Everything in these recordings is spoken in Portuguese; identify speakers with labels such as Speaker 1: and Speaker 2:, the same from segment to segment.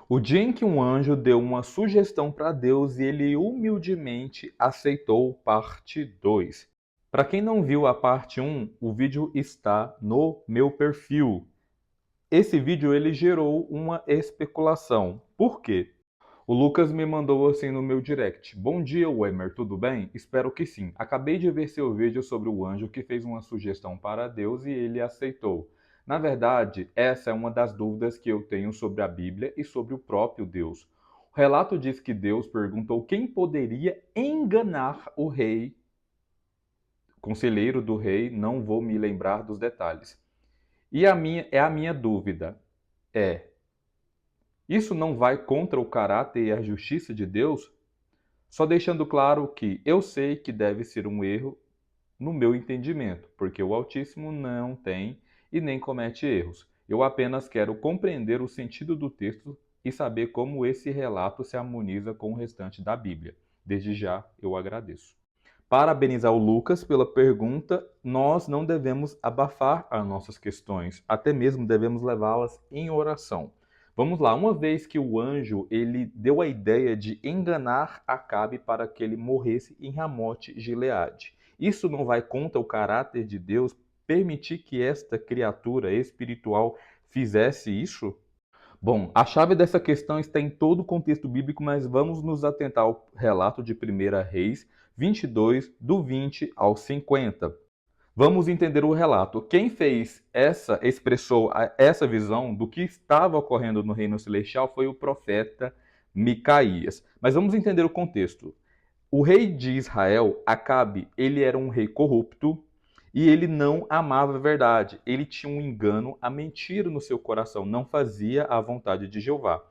Speaker 1: O dia em que um anjo deu uma sugestão para Deus e ele humildemente aceitou, parte 2. Para quem não viu a parte 1, o vídeo está no meu perfil. Esse vídeo ele gerou uma especulação. Por quê? O Lucas me mandou assim no meu direct. Bom dia, Wemer, tudo bem? Espero que sim. Acabei de ver seu vídeo sobre o anjo que fez uma sugestão para Deus e ele aceitou. Na verdade, essa é uma das dúvidas que eu tenho sobre a Bíblia e sobre o próprio Deus. O relato diz que Deus perguntou quem poderia enganar o rei, conselheiro do rei, não vou me lembrar dos detalhes. E a minha dúvida é: isso não vai contra o caráter e a justiça de Deus? Só deixando claro que eu sei que deve ser um erro no meu entendimento, porque o Altíssimo não tem e nem comete erros. Eu apenas quero compreender o sentido do texto e saber como esse relato se harmoniza com o restante da Bíblia. Desde já, eu agradeço. Parabenizar o Lucas pela pergunta. Nós não devemos abafar as nossas questões, até mesmo devemos levá-las em oração. Vamos lá, uma vez que o anjo ele deu a ideia de enganar Acabe para que ele morresse em Ramote Gileade. Isso não vai contra o caráter de Deus permitir que esta criatura espiritual fizesse isso? Bom, a chave dessa questão está em todo o contexto bíblico, mas vamos nos atentar ao relato de 1 Reis 22, do 20 ao 50. Vamos entender o relato. Quem fez expressou essa visão do que estava ocorrendo no reino celestial foi o profeta Micaías. Mas vamos entender o contexto. O rei de Israel, Acabe, ele era um rei corrupto e ele não amava a verdade. Ele tinha um engano, a mentira no seu coração, não fazia a vontade de Jeová.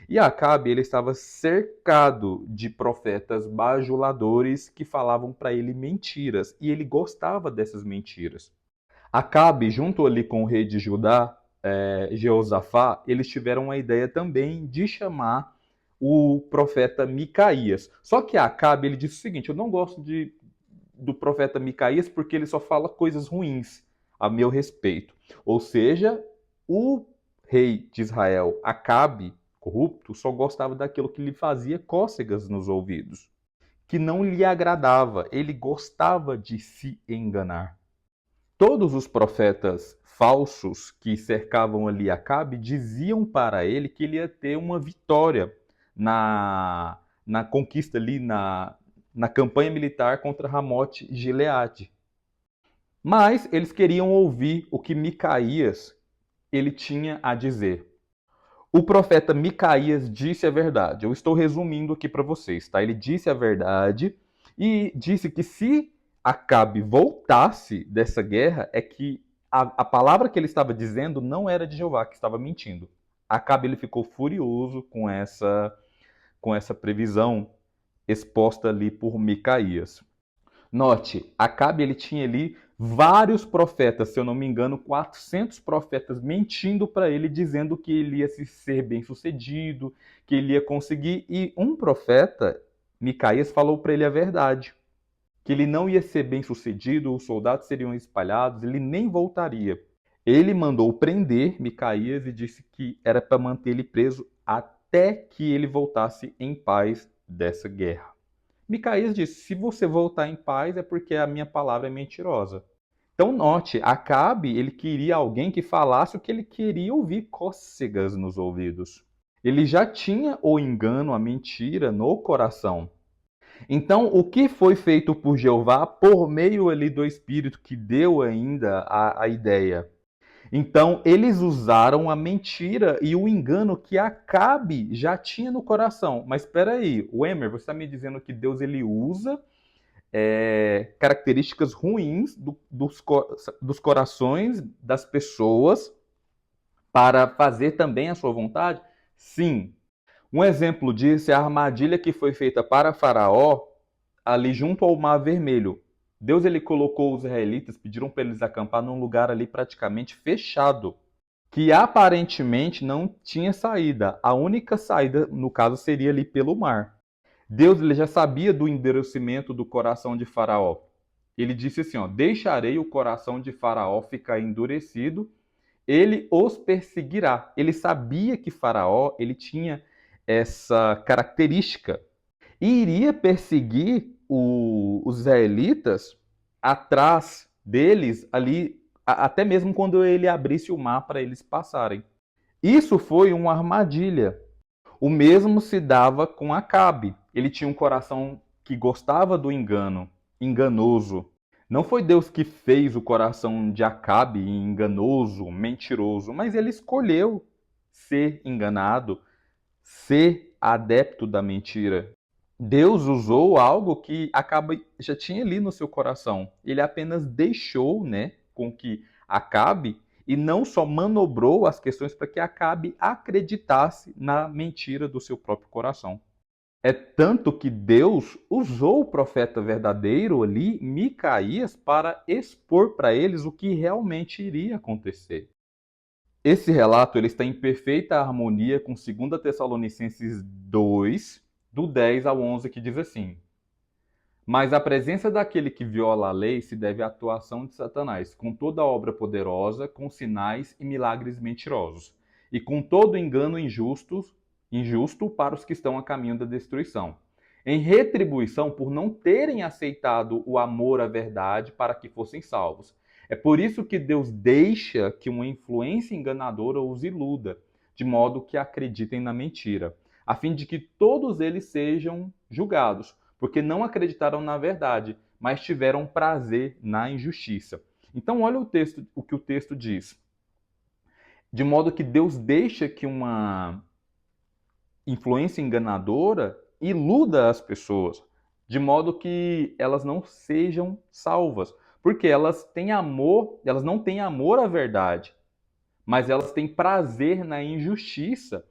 Speaker 1: E Acabe, ele estava cercado de profetas bajuladores que falavam para ele mentiras, e ele gostava dessas mentiras. Acabe, junto ali com o rei de Judá, Jeosafá, eles tiveram a ideia também de chamar o profeta Micaías. Só que Acabe ele disse o seguinte: eu não gosto do profeta Micaías porque ele só fala coisas ruins a meu respeito. Ou seja, o rei de Israel, Acabe, corrupto, só gostava daquilo que lhe fazia cócegas nos ouvidos, que não lhe agradava. Ele gostava de se enganar. Todos os profetas falsos que cercavam ali Acabe diziam para ele que ele ia ter uma vitória na conquista ali, na campanha militar contra Ramote Gileade. Mas eles queriam ouvir o que Micaías ele tinha a dizer. O profeta Micaías disse a verdade. Eu estou resumindo aqui para vocês, tá? Ele disse a verdade e disse que se Acabe voltasse dessa guerra, é que a palavra que ele estava dizendo não era de Jeová, que estava mentindo. Acabe ele ficou furioso com essa previsão exposta ali por Micaías. Note, Acabe ele tinha ali vários profetas, se eu não me engano, 400 profetas mentindo para ele, dizendo que ele ia ser bem-sucedido, que ele ia conseguir. E um profeta, Micaías, falou para ele a verdade, que ele não ia ser bem-sucedido, os soldados seriam espalhados, ele nem voltaria. Ele mandou prender Micaías e disse que era para manter ele preso até que ele voltasse em paz dessa guerra. Micaías disse: se você voltar em paz é porque a minha palavra é mentirosa. Então note, Acabe ele queria alguém que falasse o que ele queria ouvir, cócegas nos ouvidos. Ele já tinha o engano, a mentira no coração. Então, o que foi feito por Jeová por meio ali do Espírito que deu ainda a ideia? Então, eles usaram a mentira e o engano que Acabe já tinha no coração. Mas espera aí, Wemer, você está me dizendo que Deus ele usa características ruins dos corações das pessoas para fazer também a sua vontade? Sim. Um exemplo disso é a armadilha que foi feita para Faraó ali junto ao Mar Vermelho. Deus ele colocou os israelitas, pediram para eles acampar num lugar ali praticamente fechado, que aparentemente não tinha saída. A única saída, no caso, seria ali pelo mar. Deus ele já sabia do endurecimento do coração de Faraó. Ele disse assim, ó: deixarei o coração de Faraó ficar endurecido ele os perseguirá. Ele sabia que Faraó ele tinha essa característica e iria perseguir os israelitas atrás deles ali, até mesmo quando ele abrisse o mar para eles passarem. Isso foi uma armadilha. O mesmo se dava com Acabe. Ele tinha um coração que gostava do engano, enganoso. Não foi Deus que fez o coração de Acabe enganoso, mentiroso, mas ele escolheu ser enganado, ser adepto da mentira. Deus usou algo que Acabe já tinha ali no seu coração. Ele apenas deixou, né, com que Acabe e não só manobrou as questões para que Acabe acreditasse na mentira do seu próprio coração. É tanto que Deus usou o profeta verdadeiro ali, Micaías, para expor para eles o que realmente iria acontecer. Esse relato ele está em perfeita harmonia com 2 Tessalonicenses 2, do 10 ao 11, que diz assim: Mas a presença daquele que viola a lei se deve à atuação de Satanás, com toda obra poderosa, com sinais e milagres mentirosos, e com todo engano injusto para os que estão a caminho da destruição, em retribuição por não terem aceitado o amor à verdade para que fossem salvos. É por isso que Deus deixa que uma influência enganadora os iluda, de modo que acreditem na mentira, a fim de que todos eles sejam julgados, porque não acreditaram na verdade, mas tiveram prazer na injustiça. Então, olha o que o texto diz. De modo que Deus deixa que uma influência enganadora iluda as pessoas, de modo que elas não sejam salvas, porque elas têm amor, elas não têm amor à verdade, mas elas têm prazer na injustiça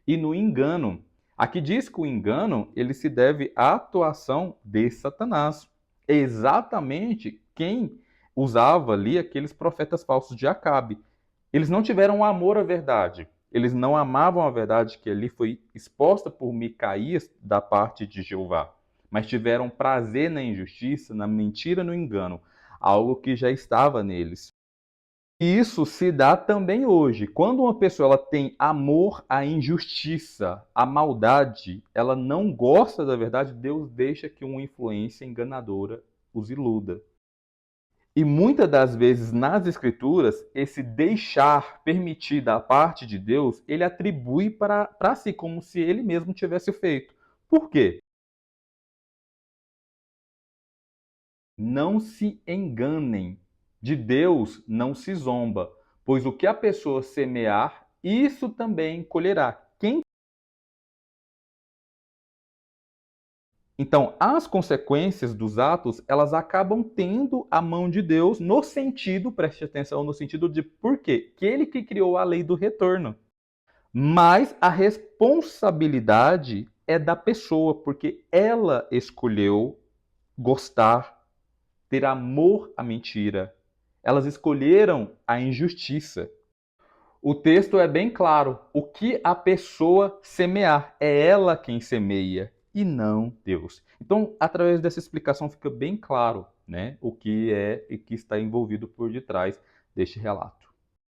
Speaker 1: e no engano. Aqui diz que o engano ele se deve à atuação de Satanás. É exatamente quem usava ali aqueles profetas falsos de Acabe. Eles não tiveram amor à verdade. Eles não amavam a verdade que ali foi exposta por Micaías da parte de Jeová, mas tiveram prazer na injustiça, na mentira, no engano, algo que já estava neles. E isso se dá também hoje. Quando uma pessoa ela tem amor à injustiça, à maldade, ela não gosta da verdade, Deus deixa que uma influência enganadora os iluda. E muitas das vezes nas escrituras, esse deixar permitir da parte de Deus, ele atribui para si como se ele mesmo tivesse feito. Por quê? Não se enganem. De Deus não se zomba, pois o que a pessoa semear, isso também colherá. Então, as consequências dos atos, elas acabam tendo a mão de Deus no sentido, preste atenção, no sentido de por quê? Que ele que criou a lei do retorno. Mas a responsabilidade é da pessoa, porque ela escolheu gostar, ter amor à mentira. Elas escolheram a injustiça. O texto é bem claro. O que a pessoa semear, é ela quem semeia e não Deus. Então, através dessa explicação fica bem claro, né, o que é e que está envolvido por detrás deste relato.